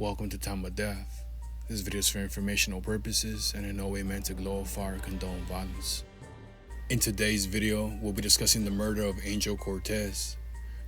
Welcome to Time of Death. This video is for informational purposes and in no way meant to glorify or condone violence. In today's video, we'll be discussing the murder of Angel Cortez.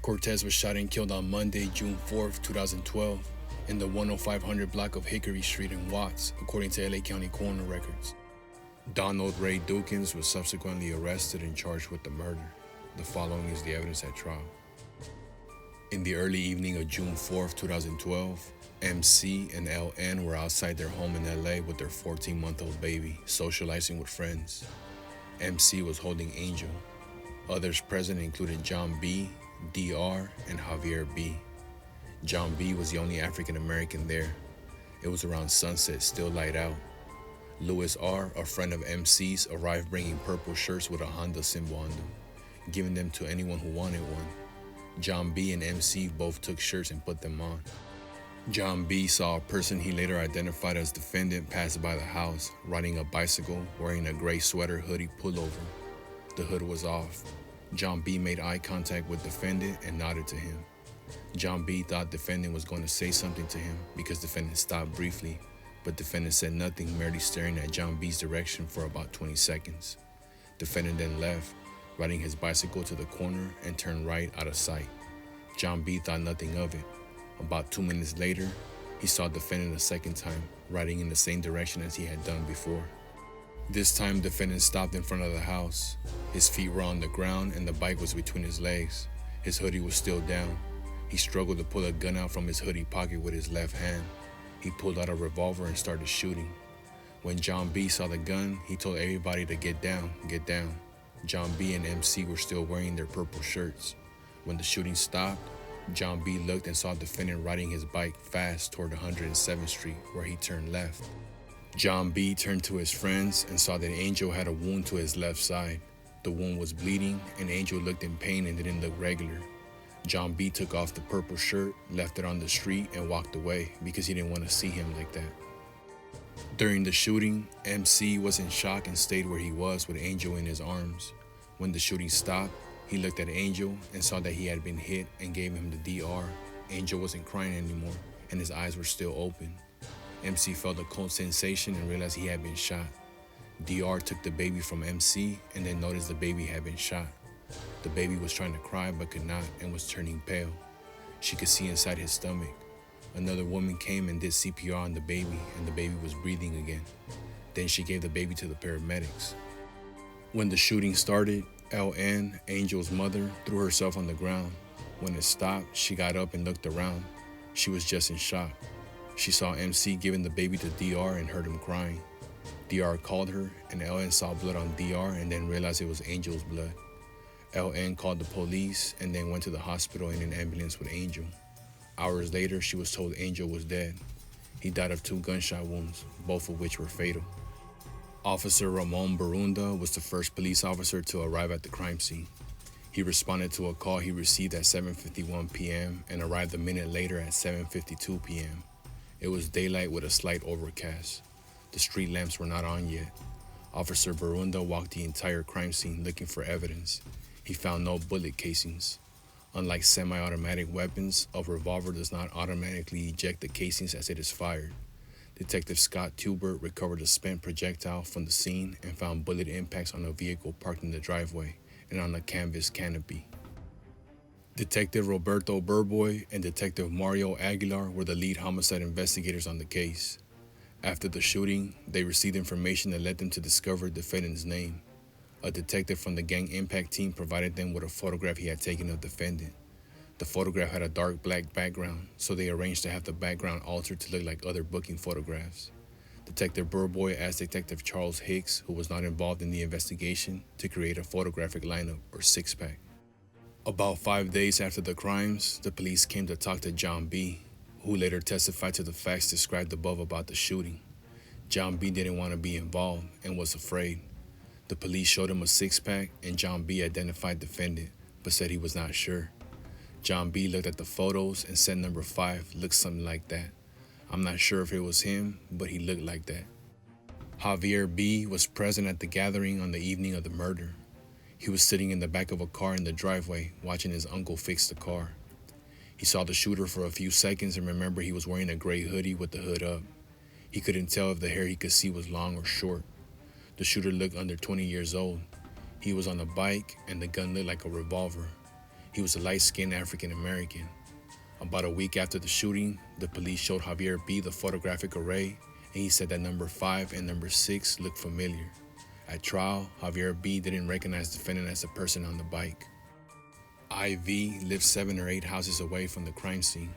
Cortez was shot and killed on Monday, June 4th, 2012, in the 10500 block of Hickory Street in Watts, according to LA County coroner records. Donald Ray Dukins was subsequently arrested and charged with the murder. The following is the evidence at trial. In the early evening of June 4th, 2012, MC and LN were outside their home in LA with their 14-month-old baby, socializing with friends. MC was holding Angel. Others present included John B., DR, and Javier B. John B. was the only African American there. It was around sunset, still light out. Louis R., a friend of MC's, arrived bringing purple shirts with a Honda symbol on them, giving them to anyone who wanted one. John B. and MC both took shirts and put them on. John B. saw a person he later identified as defendant pass by the house, riding a bicycle, wearing a gray sweater hoodie pullover. The hood was off. John B. made eye contact with defendant and nodded to him. John B. thought defendant was going to say something to him because defendant stopped briefly, but defendant said nothing, merely staring at John B.'s direction for about 20 seconds. Defendant then left, riding his bicycle to the corner and turned right out of sight. John B. thought nothing of it. About 2 minutes later, he saw defendant a second time, riding in the same direction as he had done before. This time, defendant stopped in front of the house. His feet were on the ground and the bike was between his legs. His hoodie was still down. He struggled to pull a gun out from his hoodie pocket with his left hand. He pulled out a revolver and started shooting. When John B. saw the gun, he told everybody to get down, get down. John B. and MC were still wearing their purple shirts. When the shooting stopped, John B. looked and saw defendant riding his bike fast toward 107th Street, where he turned left. John B. turned to his friends and saw that Angel had a wound to his left side. The wound was bleeding, and Angel looked in pain and didn't look regular. John B. took off the purple shirt, left it on the street, and walked away because he didn't want to see him like that. During the shooting, MC was in shock and stayed where he was with Angel in his arms. When the shooting stopped, he looked at Angel and saw that he had been hit and gave him the DR. Angel wasn't crying anymore, and his eyes were still open. MC felt a cold sensation and realized he had been shot. DR took the baby from MC and then noticed the baby had been shot. The baby was trying to cry but could not and was turning pale. She could see inside his stomach. Another woman came and did CPR on the baby, and the baby was breathing again. Then she gave the baby to the paramedics. When the shooting started, LN, Angel's mother, threw herself on the ground. When it stopped, she got up and looked around. She was just in shock. She saw MC giving the baby to DR and heard him crying. DR called her, and LN saw blood on DR and then realized it was Angel's blood. LN called the police and then went to the hospital in an ambulance with Angel. Hours later, she was told Angel was dead. He died of 2 gunshot wounds, both of which were fatal. Officer Ramon Barunda was the first police officer to arrive at the crime scene. He responded to a call he received at 7:51 p.m. and arrived a minute later at 7:52 p.m. It was daylight with a slight overcast. The street lamps were not on yet. Officer Barunda walked the entire crime scene looking for evidence. He found no bullet casings. Unlike semi-automatic weapons, a revolver does not automatically eject the casings as it is fired. Detective Scott Tubert recovered a spent projectile from the scene and found bullet impacts on a vehicle parked in the driveway and on a canvas canopy. Detective Roberto Burboy and Detective Mario Aguilar were the lead homicide investigators on the case. After the shooting, they received information that led them to discover the defendant's name. A detective from the gang impact team provided them with a photograph he had taken of the defendant. The photograph had a dark black background, so they arranged to have the background altered to look like other booking photographs. Detective Burboy asked Detective Charles Hicks, who was not involved in the investigation, to create a photographic lineup, or 6-pack. About 5 days after the crimes, the police came to talk to John B., who later testified to the facts described above about the shooting. John B. didn't want to be involved and was afraid. The police showed him a 6-pack, and John B. identified the defendant, but said he was not sure. John B. looked at the photos and said number 5 looked something like that. I'm not sure if it was him, but he looked like that. Javier B. was present at the gathering on the evening of the murder. He was sitting in the back of a car in the driveway, watching his uncle fix the car. He saw the shooter for a few seconds and remembered he was wearing a gray hoodie with the hood up. He couldn't tell if the hair he could see was long or short. The shooter looked under 20 years old. He was on a bike and the gun looked like a revolver. He was a light-skinned African American. About a week after the shooting, the police showed Javier B. the photographic array, and he said that number 5 and number 6 looked familiar. At trial, Javier B. didn't recognize the defendant as the person on the bike. IV lived 7 or 8 houses away from the crime scene.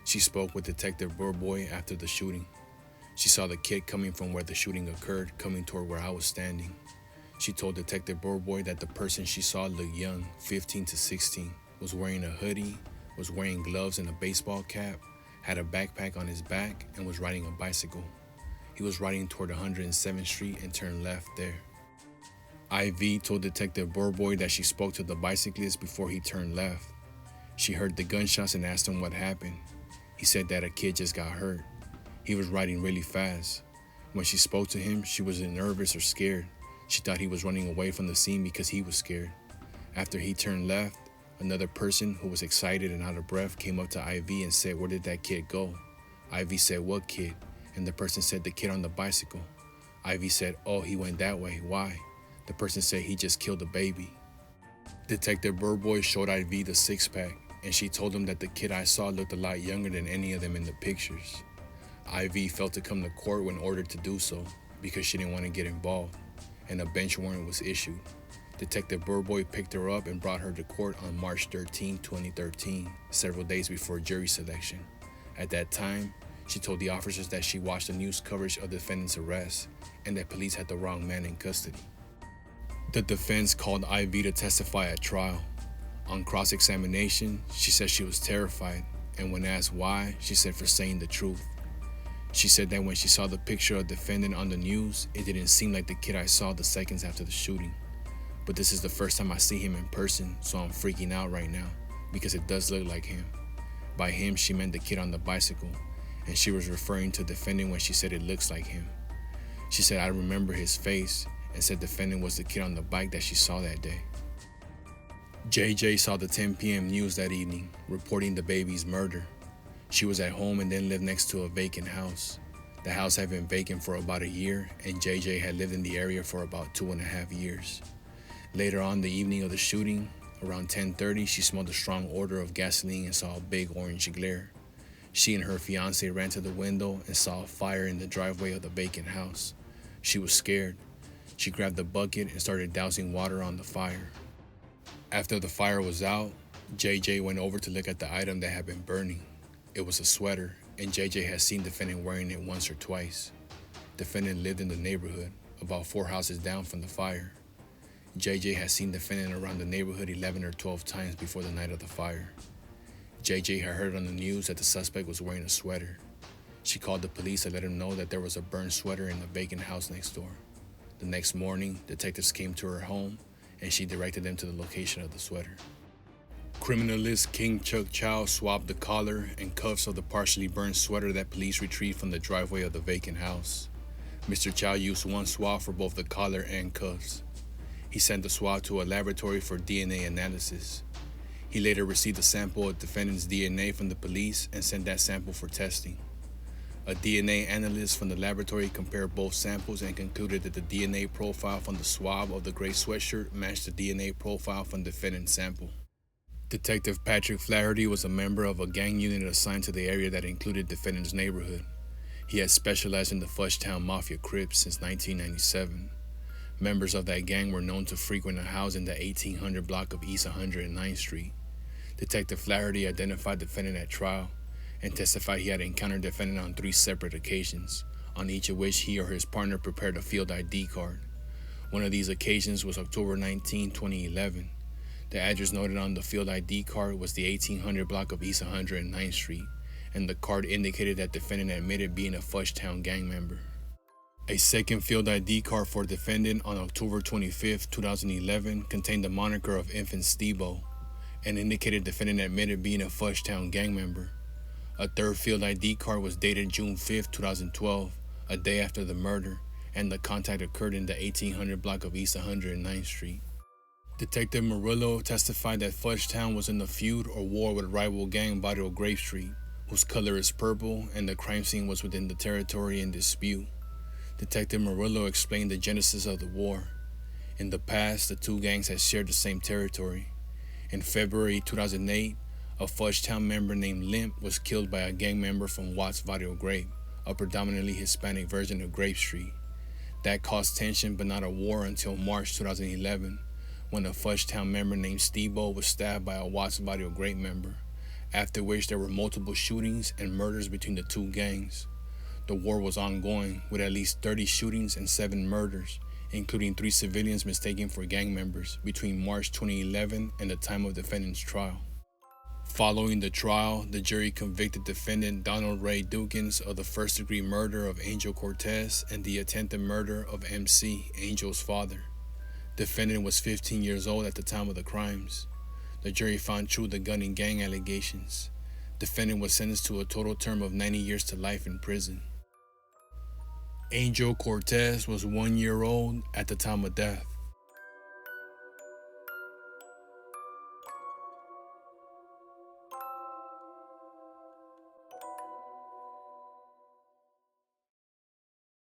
She spoke with Detective Burboy after the shooting. She saw the kid coming from where the shooting occurred, coming toward where I was standing. She told Detective Burboy that the person she saw looked young, 15 to 16, was wearing a hoodie, was wearing gloves and a baseball cap, had a backpack on his back, and was riding a bicycle. He was riding toward 107th Street and turned left there. IV told Detective Burboy that she spoke to the bicyclist before he turned left. She heard the gunshots and asked him what happened. He said that a kid just got hurt. He was riding really fast. When she spoke to him, she wasn't nervous or scared. She thought he was running away from the scene because he was scared. After he turned left, another person who was excited and out of breath came up to IV and said, "Where did that kid go?" IV said, "What kid?" And the person said, "The kid on the bicycle." IV said, "Oh, he went that way. Why?" The person said, "He just killed a baby." Detective Burboy showed IV the 6-pack, and she told him that the kid I saw looked a lot younger than any of them in the pictures. IV felt to come to court when ordered to do so because she didn't want to get involved, and a bench warrant was issued. Detective Burboy picked her up and brought her to court on March 13, 2013, several days before jury selection. At that time, she told the officers that she watched the news coverage of the defendant's arrest and that police had the wrong man in custody. The defense called IV to testify at trial. On cross-examination, she said she was terrified, and when asked why, she said for saying the truth. She said that when she saw the picture of the defendant on the news, it didn't seem like the kid I saw the seconds after the shooting. But this is the first time I see him in person, so I'm freaking out right now because it does look like him. By him, she meant the kid on the bicycle, and she was referring to the defendant when she said it looks like him. She said I remember his face and said the defendant was the kid on the bike that she saw that day. JJ saw the 10 p.m. news that evening, reporting the baby's murder. She was at home and then lived next to a vacant house. The house had been vacant for about a year, and JJ had lived in the area for about 2.5 years. Later on the evening of the shooting, around 10:30, she smelled a strong odor of gasoline and saw a big orange glare. She and her fiance ran to the window and saw a fire in the driveway of the vacant house. She was scared. She grabbed the bucket and started dousing water on the fire. After the fire was out, JJ went over to look at the item that had been burning. It was a sweater, and JJ had seen the defendant wearing it once or twice. The defendant lived in the neighborhood, about 4 houses down from the fire. JJ had seen the defendant around the neighborhood 11 or 12 times before the night of the fire. JJ had heard on the news that the suspect was wearing a sweater. She called the police to let him know that there was a burned sweater in the vacant house next door. The next morning, detectives came to her home, and she directed them to the location of the sweater. Criminalist King Chuck Chow swabbed the collar and cuffs of the partially burned sweater that police retrieved from the driveway of the vacant house. Mr. Chow used one swab for both the collar and cuffs. He sent the swab to a laboratory for DNA analysis. He later received a sample of the defendant's DNA from the police and sent that sample for testing. A DNA analyst from the laboratory compared both samples and concluded that the DNA profile from the swab of the gray sweatshirt matched the DNA profile from the defendant's sample. Detective Patrick Flaherty was a member of a gang unit assigned to the area that included defendant's neighborhood. He had specialized in the Fudge Mafia Crip since 1997. Members of that gang were known to frequent a house in the 1800 block of East 109th Street. Detective Flaherty identified the defendant at trial and testified he had encountered the defendant on 3 separate occasions, on each of which he or his partner prepared a field ID card. One of these occasions was October 19, 2011. The address noted on the field ID card was the 1800 block of East 109th Street, and the card indicated that the defendant admitted being a Fudgetown gang member. A second field ID card for the defendant on October 25, 2011 contained the moniker of Infant Stebo and indicated the defendant admitted being a Fudgetown gang member. A third field ID card was dated June 5, 2012, a day after the murder, and the contact occurred in the 1800 block of East 109th Street. Detective Murillo testified that Fudge Town was in a feud or war with rival gang Barrio Grape Street, whose color is purple, and the crime scene was within the territory in dispute. Detective Murillo explained the genesis of the war. In the past, the two gangs had shared the same territory. In February 2008, a Fudge Town member named Limp was killed by a gang member from Watts Barrio Grape, a predominantly Hispanic version of Grape Street. That caused tension but not a war until March 2011, when a Fudge Town member named Steve-O was stabbed by a Watts Barrio Grape member, after which there were multiple shootings and murders between the two gangs. The war was ongoing, with at least 30 shootings and 7 murders, including 3 civilians mistaken for gang members, between March 2011 and the time of the defendant's trial. Following the trial, the jury convicted defendant Donald Ray Dukins of the first-degree murder of Angel Cortez and the attempted murder of MC, Angel's father. Defendant was 15 years old at the time of the crimes. The jury found true the gun and gang allegations. Defendant was sentenced to a total term of 90 years to life in prison. Angel Cortez was 1 year old at the time of death.